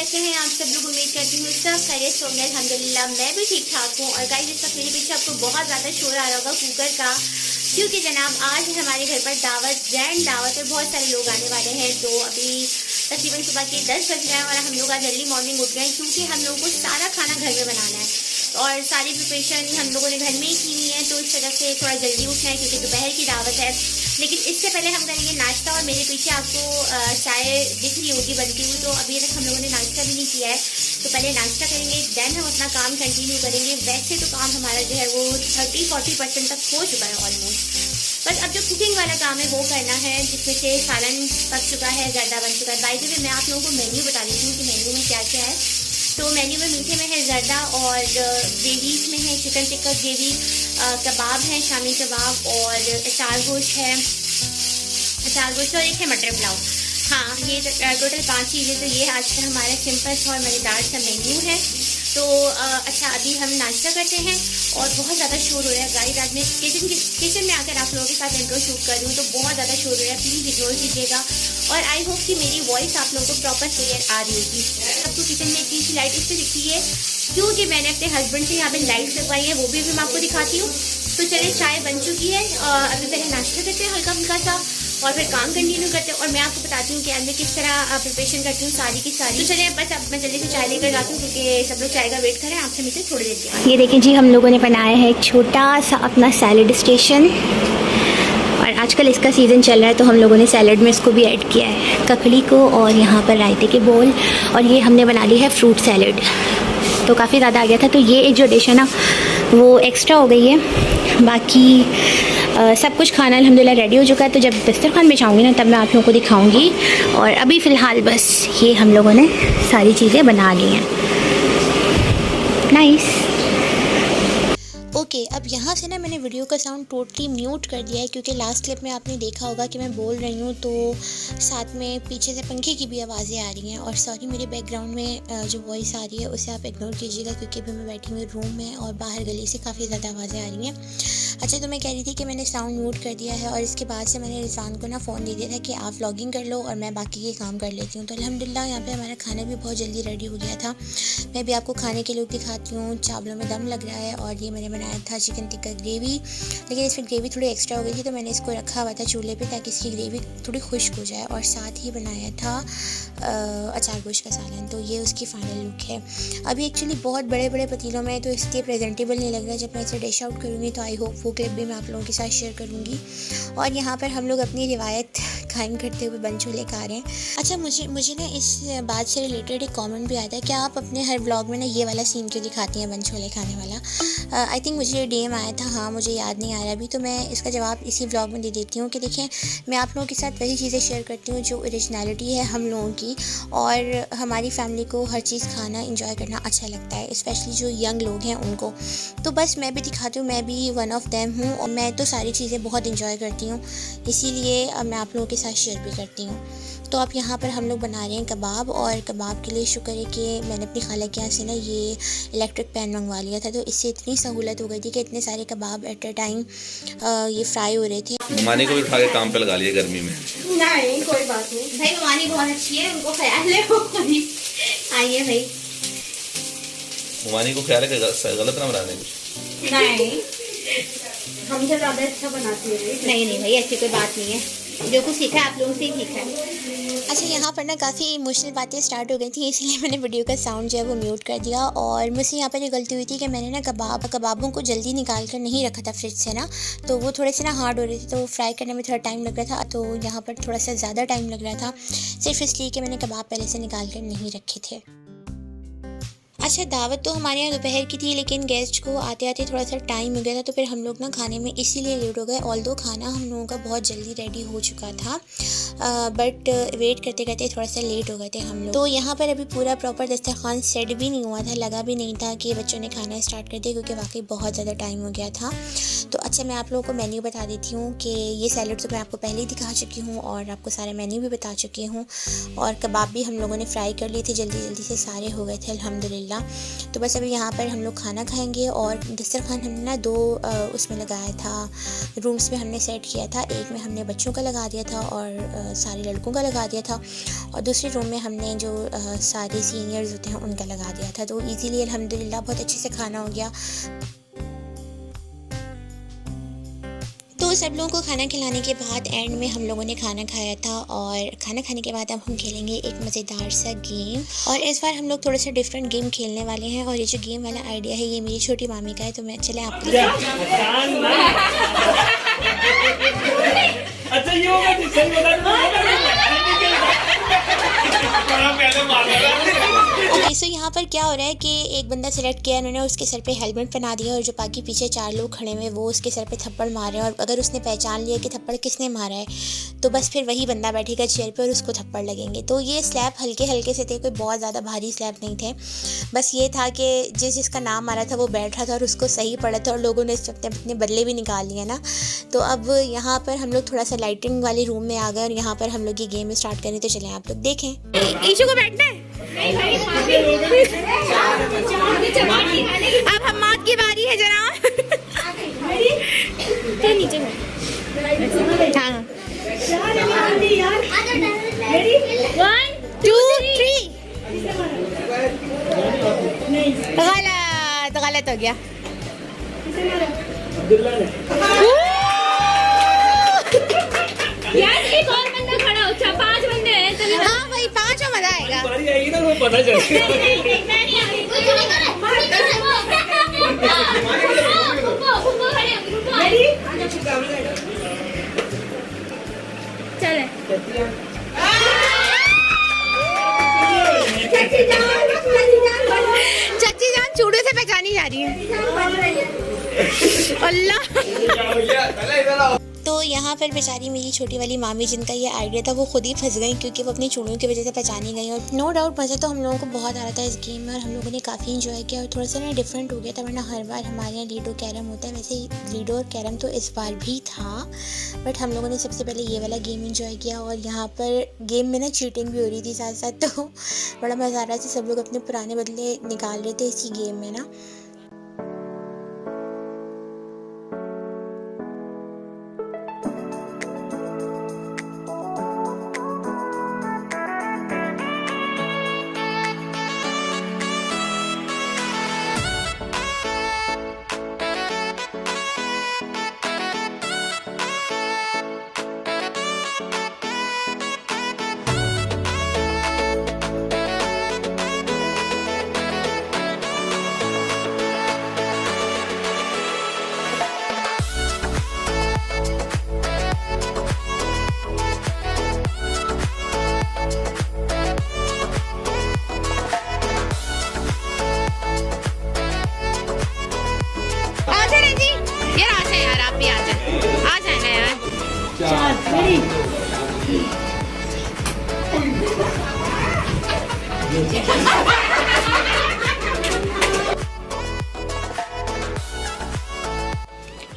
कैसे हैं आप सब लोग? उम्मीद करती हूँ सब खैरियत होंगे। अल्हम्दुलिल्लाह मैं भी ठीक ठाक हूँ। और गाइस इस वक्त मेरे पीछे आपको बहुत ज़्यादा शोर आ रहा होगा कुकर का, क्योंकि जनाब आज है हमारे घर पर दावत, ग्रैंड दावत, और बहुत सारे लोग आने वाले हैं। तो अभी तकरीबन सुबह के 10 बज रहे हैं और हम लोग आज अर्ली मॉर्निंग उठ गए, क्योंकि हम लोगों को सारा खाना घर में बनाना है और सारी प्रिपरेशन हम लोगों ने घर में ही की हुई है। तो इस तरह से थोड़ा जल्दी उठना है क्योंकि दोपहर की दावत है। लेकिन इससे पहले हम करेंगे नाश्ता, और मेरे पीछे आपको चाय दिख रही होगी बनती हुई। तो अभी तक हम लोगों ने नाश्ता भी नहीं किया है, तो पहले नाश्ता करेंगे, देन हम अपना काम कंटिन्यू करेंगे। वैसे तो काम हमारा जो है वो 30-40% तक हो चुका है ऑलमोस्ट। बस अब जो कुकिंग वाला काम है वो करना है, जिसमें से सालन पक चुका है, जर्दा बन चुका है। बाय द वे मैं आप लोगों को मेन्यू बता देती हूँ कि मेन्यू में क्या क्या है। तो मेन्यू में मीठे में है जर्दा, और ग्रेवीज में है चिकन टिक्का ग्रेवी, कबाब है शामी कबाब, और अचार गोश्त है, और एक है मटर पुलाव। हाँ, ये टोटल 5 चीज़ें। तो ये आज का हमारा सिंपल सा और मज़ेदार सा मेन्यू है। तो अच्छा, अभी हम नाश्ता करते हैं। और बहुत ज़्यादा शोर हो रहा है गाइस, आज मैं किचन में आकर आप लोगों के साथ इंट्रो शूट कर रही हूँ, तो बहुत ज़्यादा शोर हो रहा है, प्लीज़ इग्नोर कीजिएगा। और आई होप कि मेरी वॉइस आप लोगों को प्रॉपर क्लियर आ रही होगी। आपको किचन में इतनी सी लाइट इससे दिखती है क्योंकि मैंने अपने हस्बैंड से यहाँ पे लाइट लगवाई है, वो भी मैं आपको दिखाती हूँ। तो चलिए, चाय बन चुकी है, अभी पहले नाश्ता करते हैं हल्का फुल्का सा, और फिर काम कंटिन्यू करते हैं। और मैं आपको बताती हूँ कि आज मैं किस तरह प्रिपरेशन करती हूँ सारी की सारी। तो चलिए, बस अब मैं जल्दी से चाय लेकर जाती हूँ क्योंकि सब लोग चाय का वेट करें। आपसे मुझे थोड़ी देर के बाद ये देखें जी, हम लोगों ने बनाया है एक छोटा सा अपना सैलेड स्टेशन, और आजकल इसका सीज़न चल रहा है तो हम लोगों ने सैलेड में इसको भी ऐड किया है, ककड़ी को, और यहाँ पर रायते के बोल, और ये हमने बना ली है फ्रूट सैलेड। तो काफ़ी ज़्यादा आ गया था, तो ये एक जो डिश है ना वो एक्स्ट्रा हो गई है। बाकी सब कुछ खाना अल्हम्दुलिल्लाह रेडी हो चुका है। तो जब दस्तरखान बिछाऊंगी ना तब मैं आप लोगों को दिखाऊंगी। और अभी फ़िलहाल बस ये हम लोगों ने सारी चीज़ें बना ली हैं। नाइस। ओके, अब यहाँ से ना मैंने वीडियो का साउंड टोटली म्यूट कर दिया है, क्योंकि लास्ट क्लिप में आपने देखा होगा कि मैं बोल रही हूँ तो साथ में पीछे से पंखे की भी आवाज़ें आ रही हैं। और सॉरी, मेरे बैकग्राउंड में जो वॉइस आ रही है उसे आप इग्नोर कीजिएगा, क्योंकि अभी मैं बैठी हुई रूम में और बाहर गली से काफ़ी ज़्यादा आवाज़ें आ रही हैं। अच्छा, तो मैं कह रही थी कि मैंने साउंड म्यूट कर दिया है, और इसके बाद से मैंने रिजवान को ना फ़ोन दे दिया था कि आप व्लॉगिंग कर लो और मैं बाकी के काम कर लेती हूँ। तो अल्हम्दुलिल्लाह यहाँ पे हमारा खाना भी बहुत जल्दी रेडी हो गया था। मैं भी आपको खाने के लुक दिखाती हूँ। चावलों में दम लग रहा है, और ये मैंने बनाया था चिकन टिक्का ग्रेवी, लेकिन इसमें ग्रेवी थोड़ी एक्स्ट्रा हो गई थी तो मैंने इसको रखा हुआ था चूल्हे पे ताकि इसकी ग्रेवी थोड़ी खुश्क हो जाए। और साथ ही बनाया था अचार गोश्त का सालन। तो ये उसकी फ़ाइनल लुक है। अभी एक्चुअली बहुत बड़े बड़े पतीलों में तो इसलिए प्रेजेंटेबल नहीं लग रहा। जब मैं इसे डिश आउट करूँगी तो आई होप वो क्लिप भी मैं आप लोगों के साथ शेयर करूँगी। और यहाँ पर हम लोग अपनी रिवायत कायम करते हुए बन छोले खा रहे हैं। अच्छा, मुझे ना इस बात से रिलेटेड एक कमेंट भी आया था कि आप अपने हर व्लॉग में ना ये वाला सीन क्यों दिखाती हैं, बन छोले खाने वाला। आई थिंक मुझे ये DM आया था, हाँ मुझे याद नहीं आ रहा अभी, तो मैं इसका जवाब इसी व्लॉग में दे देती हूँ कि देखें, मैं आप लोगों के साथ वही चीज़ें शेयर करती हूँ जो ओरिजिनलिटी है हम लोगों की, और हमारी फैमिली को हर चीज़ खाना इंजॉय करना अच्छा लगता है, स्पेशली जो यंग लोग हैं उनको। तो बस मैं भी दिखाती हूँ, मैं भी वन ऑफ देम हूँ, और मैं तो सारी चीज़ें बहुत इंजॉय करती हूँ, इसीलिए मैं आप लोगों के साथ शेयर भी करती हूँ। तो अब यहाँ पर हम लोग बना रहे हैं कबाब, और कबाब के लिए शुक्र है कि मैंने अपनी खाला के यहाँ से ना ये इलेक्ट्रिक पैन मंगवा लिया था। तो इससे इतनी सहूलत हो गई थी कि इतने सारे कबाब एट अ टाइम ये फ्राई हो रहे थे। ममानी को भी उठा के काम पे लगा लिया गर्मी में। नहीं, कोई बात नहीं भाई, ममानी बहुत अच्छी है, उनको ख्याल है, वो खुद ही आई है भाई। ममानी को ख्याल है कि गलत ना बना दे कुछ। नहीं, हमसे ज़्यादा अच्छा बनाती है। नहीं भाई, ऐसी कोई बात नहीं है, जो कुछ सीखा है आप लोगों से ही सीखा है। अच्छा, यहाँ पर ना काफ़ी इमोशनल बातें स्टार्ट हो गई थी, इसलिए मैंने वीडियो का साउंड जो है वो म्यूट कर दिया। और मुझसे यहाँ पर ये गलती हुई थी कि मैंने ना कबाबों को जल्दी निकाल कर नहीं रखा था फ्रिज से ना, तो वो थोड़े से ना हार्ड हो रहे थे, तो फ्राई करने में थोड़ा टाइम लग रहा था। तो यहाँ पर थोड़ा सा ज़्यादा टाइम लग रहा था, सिर्फ इसलिए कि मैंने कबाब पहले से निकाल कर नहीं रखे थे। अच्छा, दावत तो हमारे यहाँ दोपहर की थी, लेकिन गेस्ट को आते आते थोड़ा सा टाइम हो गया था, तो फिर हम लोग ना खाने में इसीलिए लेट हो गए। ऑल्दो खाना हम लोगों का बहुत जल्दी रेडी हो चुका था, बट वेट करते करते थोड़ा सा लेट हो गए थे हम लोग। तो यहाँ पर अभी पूरा प्रॉपर दस्तरखान सेट भी नहीं हुआ था, लगा भी नहीं था कि बच्चों ने खाना स्टार्ट कर दिया, क्योंकि वाकई बहुत ज़्यादा टाइम हो गया था। तो अच्छा, मैं आप लोगों को मेन्यू बता देती हूँ कि ये सैलेड तो मैं आपको पहले ही दिखा चुकी हूँ, और आपको सारे मेन्यू भी बता चुकी हूँ। और कबाब भी हम लोगों ने फ्राई कर लिए थे, जल्दी जल्दी से सारे हो गए थे अल्हम्दुलिल्लाह। तो बस अभी यहाँ पर हम लोग खाना खाएंगे। और दस्तरखान हमने ना 2 उसमें लगाया था, रूम्स में हमने सेट किया था। एक में हमने बच्चों का लगा दिया था और सारे लड़कों का लगा दिया था, और दूसरे रूम में हमने जो सारे सीनियर्स होते हैं उनका लगा दिया था। तो इजीली अल्हम्दुलिल्लाह बहुत अच्छे से खाना हो गया। तो सब लोगों को खाना खिलाने के बाद एंड में हम लोगों ने खाना खाया था, और खाना खाने के बाद अब हम खेलेंगे एक मज़ेदार सा गेम। और इस बार हम लोग थोड़ा सा डिफरेंट गेम खेलने वाले हैं, और ये जो गेम वाला आइडिया है ये मेरी छोटी मामी का है। तो मैं चले आपको अच्छा ये होगा जी, सही ओके। सो यहाँ पर क्या हो रहा है कि एक बंदा सिलेक्ट किया उन्होंने, उसके सर पे हेलमेट पहना दिया, और जो बाकी पीछे 4 लोग खड़े हुए वो उसके सर पे थप्पड़ मार रहे हैं। और अगर उसने पहचान लिया कि थप्पड़ किसने मारा है तो बस फिर वही बंदा बैठेगा चेयर पे और उसको थप्पड़ लगेंगे। तो ये स्लैब हल्के हल्के से थे, कोई बहुत ज़्यादा भारी स्लैब नहीं थे। बस ये था कि जिसका नाम आ रहा था वो बैठ रहा था और उसको सही पड़ा था, और लोगों ने अपने बदले भी निकाल लिए ना। तो अब यहाँ पर हम लोग थोड़ा सा लाइटिंग वाले रूम में आ गए, और यहाँ पर हम लोग ये गेम स्टार्ट करें। तो चलें आप लोग देखें। ईशू को बैठना है। अब हम्माद की बारी है जरा। नीचे हाँ 1 2 3 गलत हो गया। यार एक और बंदा खड़ा हो, 5 बंदे हैं तो हाँ भाई 5 में मजा आएगा। बारी आएगी ना वो पता चलेगा। चले चाची जान चूड़े से पहचानी जा रही है। अल्लाह। तो यहाँ पर बेचारी मेरी छोटी वाली मामी जिनका ये आइडिया था वो खुद ही फंस गई, क्योंकि वो अपनी चूड़ियों की वजह से पहचानी गई। और नो डाउट मज़ा तो हम लोगों को बहुत आ रहा था इस गेम में, और हम लोगों ने काफ़ी इंजॉय किया। और थोड़ा सा ना डिफरेंट हो गया था, वरना हर बार हमारे यहाँ लीडो कैरम होता है, वैसे लीडो और कैरम तो इस बार भी था। बट हम लोगों ने सबसे पहले ये वाला गेम इंजॉय किया, और यहाँ पर गेम में ना चीटिंग भी हो रही थी साथ साथ। तो बड़ा मज़ा आ रहा था, सब लोग अपने पुराने बदले निकाल रहे थे इसी गेम में ना।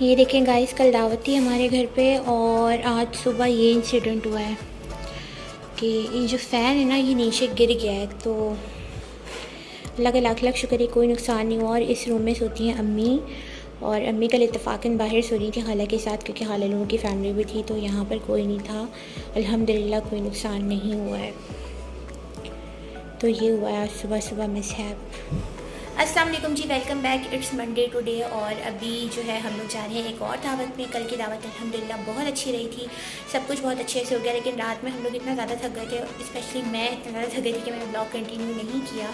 ये देखें गाइस, कल दावत थी हमारे घर पे, और आज सुबह ये इंसिडेंट हुआ है कि ये जो फ़ैन है ना ये नीचे गिर गया है। तो अल्लाह का लाख लाख शुक्र है कोई नुकसान नहीं हुआ। और इस रूम में सोती हैं अम्मी, और अम्मी कल इत्तेफाकन बाहर सो रही थी खाला के साथ, क्योंकि खाला लोगों की फैमिली भी थी। तो यहाँ पर कोई नहीं था, अल्हम्दुलिल्लाह कोई नुकसान नहीं हुआ है। तो ये हुआ है सुबह सुबह मिसहैप। अस्सलाम वालेकुम जी, welcome back. It's Monday today, और अभी जो है हम लोग जा रहे हैं एक और दावत में। कल की दावत अल्हम्दुलिल्लाह बहुत अच्छी रही थी, सब कुछ बहुत अच्छे से हो गया। लेकिन रात में हम लोग इतना ज़्यादा थक गए थे, स्पेशली मैं इतना ज़्यादा थक गई थी कि मैंने ब्लॉग कंटिन्यू नहीं किया,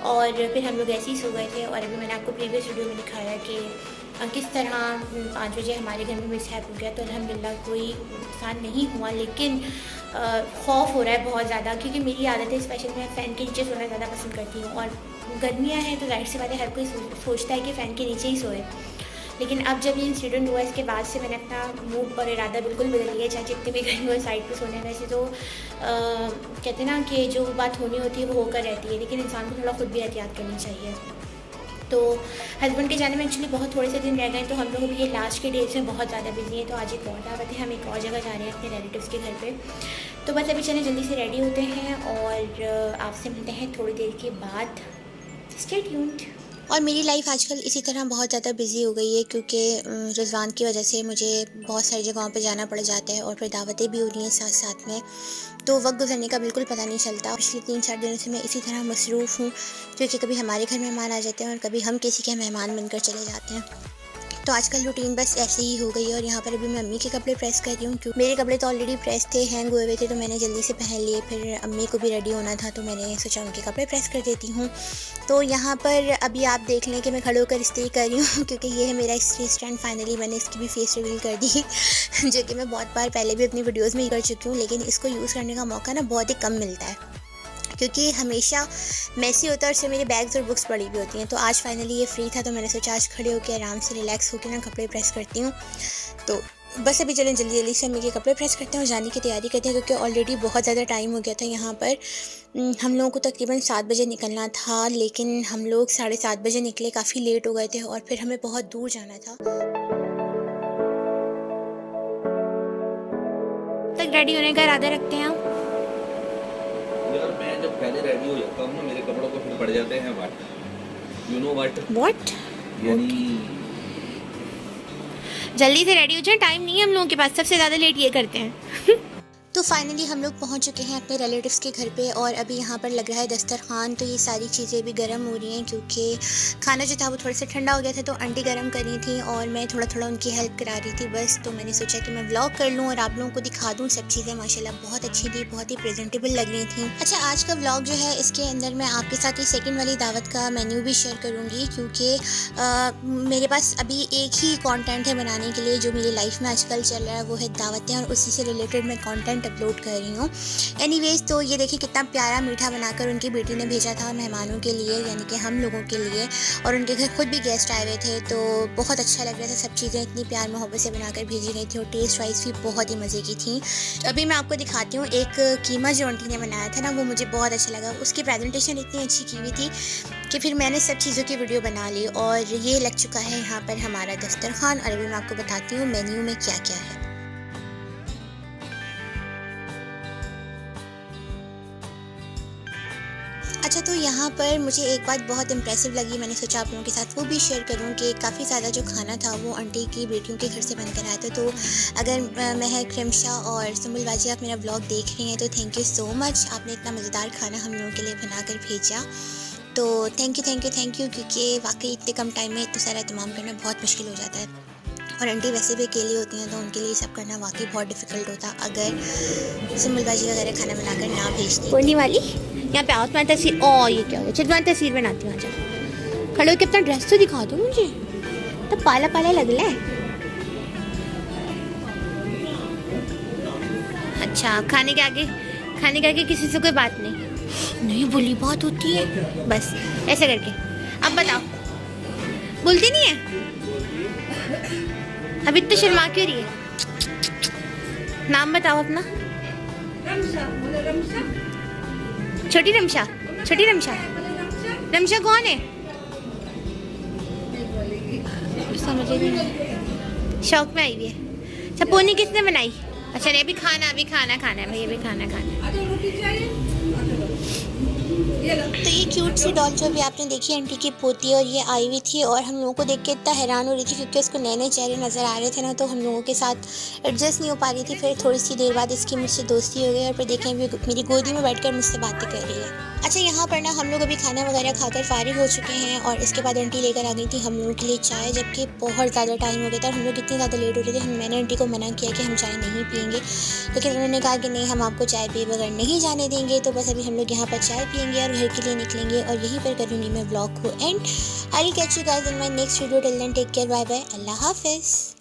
और फिर हम लोग ऐसे ही सो गए थे। और अभी मैंने आपको प्रीवियस वीडियो में दिखाया कि किस तरह 5 बजे हमारे घर में मिसहैप हो गया। तो अल्हम्दुलिल्लाह कोई नुकसान नहीं हुआ, लेकिन खौफ हो रहा है बहुत ज़्यादा, क्योंकि मेरी आदत है स्पेशल मैं फ़ैन के नीचे सोना ज़्यादा पसंद करती हूँ। और गर्मियाँ हैं तो जाहिर सी बात है हर कोई सोचता है कि फ़ैन के नीचे ही सोए। लेकिन अब जब ये इंसिडेंट हुआ इसके बाद से मैंने अपना मूड और इरादा बिल्कुल बदल लिया। चाहे जितने भी गर्मी हो साइड पे सोने, वैसे तो कहते हैं ना कि जो बात होनी होती है वो होकर रहती है, लेकिन इंसान को थोड़ा खुद भी एहतियात करनी चाहिए। तो हस्बैंड के जाने में एक्चुअली बहुत थोड़े से दिन रह गए, तो हम लोग भी ये लास्ट के डेज में बहुत ज़्यादा बिजी हैं। तो आज एक और दावत है, हम एक और जगह जा रहे हैं अपने रिलेटिव्स के घर पे। तो बस अभी चलें जल्दी से रेडी होते हैं और आपसे मिलते हैं थोड़ी देर के बाद। Stay tuned. और मेरी लाइफ आजकल इसी तरह बहुत ज़्यादा बिजी हो गई है क्योंकि रिजवान की वजह से मुझे बहुत सारी जगहों पे जाना पड़ जाता है और फिर दावतें भी हो रही हैं साथ साथ में, तो वक्त गुजरने का बिल्कुल पता नहीं चलता। पिछले 3-4 दिनों से मैं इसी तरह मसरूफ़ हूँ क्योंकि कभी हमारे घर मेहमान आ जाते हैं और कभी हम किसी के मेहमान बनकर चले जाते हैं। तो आजकल रूटीन बस ऐसे ही हो गई है। और यहाँ पर अभी मैं अम्मी के कपड़े प्रेस कर रही हूँ क्योंकि मेरे कपड़े तो ऑलरेडी प्रेस थे, हैंग हुए हुए थे, तो मैंने जल्दी से पहन लिए। फिर अम्मी को भी रेडी होना था तो मैंने सोचा उनके कपड़े प्रेस कर देती हूँ। तो यहाँ पर अभी आप देख लें कि मैं खड़े होकर इस्त्री कर रही हूँ क्योंकि ये है मेरा इस्त्री स्टैंड। फाइनली मैंने इसकी भी फेस रिवील कर दी जो कि मैं बहुत बार पहले भी अपनी वीडियोज़ में ही कर चुकी हूँ, लेकिन इसको यूज़ करने का मौका ना बहुत ही कम मिलता है क्योंकि हमेशा मैसी होता है और उससे मेरी बैग्स और बुक्स पड़ी भी होती हैं। तो आज फाइनली ये फ्री था तो मैंने सोचा आज खड़े होकर आराम से रिलैक्स होकर ना कपड़े प्रेस करती हूँ। तो बस अभी चलें जल्दी जल्दी से मेरे कपड़े प्रेस करते हैं और जाने की तैयारी करते हैं क्योंकि ऑलरेडी बहुत ज़्यादा टाइम हो गया था। यहाँ पर हम लोगों को तकरीबन 7 बजे निकलना था, लेकिन हम लोग 7:30 बजे निकले, काफ़ी लेट हो गए थे और फिर हमें बहुत दूर जाना था। तक रेडी होने का इरादा रखते हैं आप? यार मैं जब पहले रेडी हो जाता हूँ ना, मेरे कपड़ों को फिर पड़ जाते हैं वाट, यू नो वाट, यानी जल्दी से रेडी हो जाए, टाइम नहीं है हम लोगों के पास, सबसे ज़्यादा लेट ये करते हैं। तो फाइनली हम लोग पहुंच चुके हैं अपने रिलेटिव्स के घर पे और अभी यहाँ पर लग रहा है दस्तरखान। तो ये सारी चीज़ें भी गर्म हो रही हैं क्योंकि खाना जो था वो थोड़ा सा ठंडा हो गया था, तो आंटी गर्म कर रही थी और मैं थोड़ा थोड़ा उनकी हेल्प करा रही थी बस। तो मैंने सोचा कि मैं व्लॉग कर लूँ और आप लोगों को दिखा दूँ सब चीज़ें। माशाल्लाह बहुत अच्छी थी, बहुत ही प्रेजेंटेबल लग रही थी। अच्छा, आज का व्लॉग जो है इसके अंदर मैं आपके साथ ही सेकेंड वाली दावत का मेन्यू भी शेयर करूँगी क्योंकि मेरे पास अभी एक ही कॉन्टेंट है बनाने के लिए जो मेरी लाइफ में आजकल चल रहा है, वो है दावतें, और उसी से रिलेटेड मैं कॉन्टेंट अपलोड कर रही हूँ। एनीवेज, तो ये देखिए कितना प्यारा मीठा बनाकर उनकी बेटी ने भेजा था मेहमानों के लिए, यानी कि हम लोगों के लिए, और उनके घर खुद भी गेस्ट आए हुए थे तो बहुत अच्छा लग रहा था। सब चीज़ें इतनी प्यार मोहब्बत से बनाकर भेजी गई थी और टेस्ट वाइज भी बहुत ही मज़े की थी। तो अभी मैं आपको दिखाती हूँ एक कीमा जो आंटी ने बनाया था ना, वो मुझे बहुत अच्छा लगा। उसकी प्रेजेंटेशन इतनी अच्छी की हुई थी कि फिर मैंने सब चीज़ों की वीडियो बना ली और ये लग चुका है यहाँ पर हमारा दस्तरखान। और अभी मैं आपको बताती हूँ मेन्यू में क्या क्या है। अच्छा, तो यहाँ पर मुझे एक बात बहुत इम्प्रेसिव लगी, मैंने सोचा आप लोगों के साथ वो भी शेयर करूँ कि काफ़ी ज़्यादा जो खाना था वो आंटी की बेटियों के घर से बनकर आया था। तो अगर महक, रिमशा और सुमुल बाजी आप मेरा ब्लॉग देख रही हैं तो थैंक यू सो मच, आपने इतना मज़ेदार खाना हम लोगों के लिए बना कर भेजा। तो थैंक यू क्योंकि वाकई इतने कम टाइम में इतना सारा इत्माम करना बहुत मुश्किल हो जाता है और आंटी वैसे भी अकेली होती हैं तो उनके लिए सब करना वाकई बहुत डिफ़िकल्ट होता अगर सुमुल बाजी वगैरह खाना बनाकर ना भेजती। कोनी वाली यहाँ पे आओ, तुम्हारी तस्वीर, ओ ये क्या हो गया, चल तुम्हारी तस्वीर बनाती हूँ। आजा खड़े होकर अपना ड्रेस तो दिखा दो मुझे, तो पाला पाला लग रहा है। अच्छा, खाने के आगे किसी से कोई बात नहीं बोली बात होती है, बस ऐसे करके। अब बताओ, बोलती नहीं है? अब इतनी शर्मा क्यों रही है? नाम बताओ अपना। छोटी रमशा कौन है? समझ नहीं, शौक में आई हुई है। अच्छा, पोनी किसने बनाई? अच्छा नहीं, अभी खाना है भाई, अभी खाना है। तो ये क्यूट सी डॉल जो भी आपने देखी आंटी की पोती, और ये आई हुई थी और हम लोगों को देख के इतना हैरान हो रही थी क्योंकि उसको नए नए चेहरे नज़र आ रहे थे ना, तो हम लोगों के साथ एडजस्ट नहीं हो पा रही थी। फिर थोड़ी सी देर बाद इसकी मुझसे दोस्ती हो गई और फिर देखें मेरी गोदी में बैठकर मुझसे बातें कर रही है। अच्छा, यहाँ पर ना हम लोग अभी खाना वगैरह खाकर फारिग हो चुके हैं और इसके बाद आंटी लेकर आ गई थी हम लोगों के लिए चाय, जबकि बहुत ज़्यादा टाइम हो गया था और हम लोग इतनी ज़्यादा लेट हो रहे थे। मैंने आंटी को मना किया कि हम चाय नहीं पियेंगे, लेकिन उन्होंने कहा कि नहीं, हम आपको चाय पिए बगैर नहीं जाने देंगे। तो बस अभी हम लोग यहाँ पर चाय पियेंगे और घर के लिए निकलेंगे और यहीं पर करूँगी मैं व्लॉग को end. I will catch you guys in my next video. Till then take care, bye bye, अल्लाह हाफिज़।